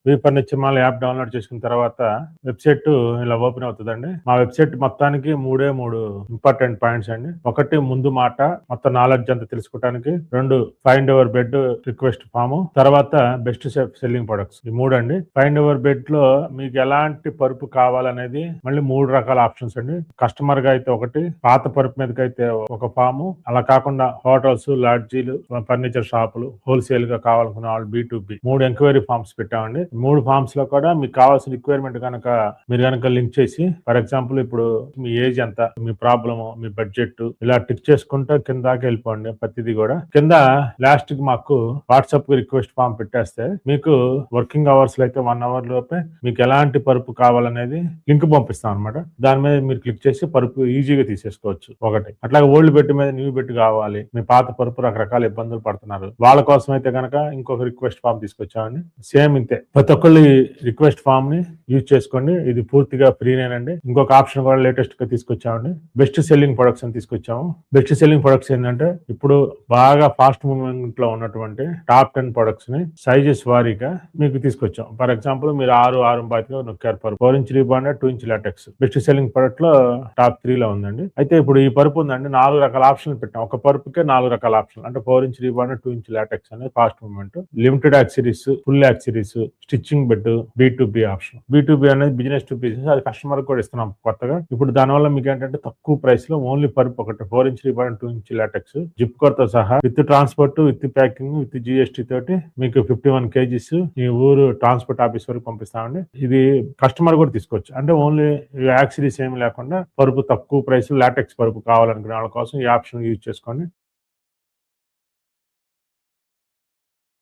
వీఫర్నిచర్ mall app download చేసుకున్న తర్వాత website ఇలా ఓపెన్ అవుతుందండి. మా వెబ్సైట్ మొత్తానికి మూడు ఇంపార్టెంట్ పాయింట్స్ అండి. ఒకటి, ముందు మాట, మొత్తం నాలెడ్జ్ అంతా తెలుసుకోవడానికి. 2, find our bed request form. తర్వాత బెస్ట్ సెల్లింగ్ ప్రొడక్ట్స్. ఈ 3 అండి. ఫైండ్ అవర్ బెడ్ లో మీకు ఎలాంటి పరుపు కావాలనేది మళ్ళీ 3 రకాల ఆప్షన్స్ అండి. కస్టమర్ గా అయితే ఒకటి, పాత పరుపు మీదకైతే ఒక ఫాము, అలా కాకుండా హోటల్స్, లాడ్జీలు, ఫర్నిచర్ షాపులు, హోల్సేల్ గా కావాలనుకున్న వాళ్ళు B2B 3 ఎంక్వైరీ ఫామ్స్ పెట్టామండి. 3 ఫామ్స్ లో కూడా మీకు కావాల్సిన రిక్వైర్మెంట్ కనుక మీరు కనుక లింక్ చేసి, ఫర్ ఎగ్జాంపుల్ ఇప్పుడు మీ ఏజ్ ఎంత, మీ ప్రాబ్లమ్, మీ బడ్జెట్ ఇలా టిక్ చేసుకుంటూ కింద దాకా వెళ్ళిపోండి. ప్రతిదీ కూడా కింద లాస్ట్ కి మాకు వాట్సాప్ కి రిక్వెస్ట్ ఫామ్ పెట్టేస్తే మీకు వర్కింగ్ అవర్స్ లో అయితే 1 అవర్ లోపే మీకు ఎలాంటి పరుపు కావాలనేది లింక్ పంపిస్తాం అనమాట. దాని మీద మీరు క్లిక్ చేసి పరుపు ఈజీగా తీసేసుకోవచ్చు. ఒకటి, అట్లాగే ఓల్డ్ బెడ్ మీద న్యూ బెడ్ కావాలి, మీ పాత పరుపు రకరకాల ఇబ్బందులు పడుతున్నారు, వాళ్ళ కోసం అయితే కనుక ఇంకొక రిక్వెస్ట్ ఫామ్ తీసుకొచ్చామండి. సేమ్ ఇంతే, ప్రతి ఒక్కళ్ళు రిక్వెస్ట్ ఫామ్ ని యూజ్ చేసుకోండి. ఇది పూర్తిగా ఫ్రీనేనండి. ఇంకొక ఆప్షన్ కూడా లేటెస్ట్ గా తీసుకొచ్చామండి. బెస్ట్ సెల్లింగ్ ప్రొడక్ట్స్ అని తీసుకొచ్చాము. బెస్ట్ సెల్లింగ్ ప్రొడక్ట్స్ ఏంటంటే ఇప్పుడు బాగా ఫాస్ట్ మూవ్మెంట్ లో ఉన్నటువంటి టాప్ 10 ప్రొడక్ట్స్ ని సైజెస్ వారీగా మీకు తీసుకొచ్చాం. ఫర్ ఎగ్జాంపుల్ మీరు 6 నొక్కారు పరుపు, 4 inch rebond, 2 inch LaTeX best selling product లో టాప్ 3 లో ఉందండి. అయితే ఇప్పుడు ఈ పరుపు ఉందండి, 4 రకాల ఆప్షన్లు పెట్టాం. ఒక పరుపుకే 4 రకాల ఆప్షన్లు, అంటే 4 ఇంచ్ రీబాండ్, 2 ఇంచ్ లాటెక్స్ అనేది fast movement, limited accessories, full accessories, stitching bed, B2B option. B2B అనేది బిజినెస్ టు బిజినెస్, అది కస్టమర్ కూడా ఇస్తున్నాం కొత్తగా. ఇప్పుడు దానివల్ల మీకు ఏంటంటే తక్కువ ప్రైస్ లో ఓన్లీ పరుపు ఒకటి, 4 inch rebond, 2 inch latex, zip కవర్తో సహా, with transport, with packing, with GST తోటి మీకు 51 kgs మీ ఊరు ట్రాన్స్పోర్ట్ ఆఫీస్ వరకు పంపిస్తామండి. ఇది కస్టమర్ కూడా తీసుకోవచ్చు. అంటే ఓన్లీ యాక్సరీస్ ఏమి లేకుండా పరుపు తక్కువ ప్రైస్ లాటెక్స్ పరుపు కావాలనుకునే వాళ్ళ కోసం ఈ ఆప్షన్ యూజ్ చేసుకోండి.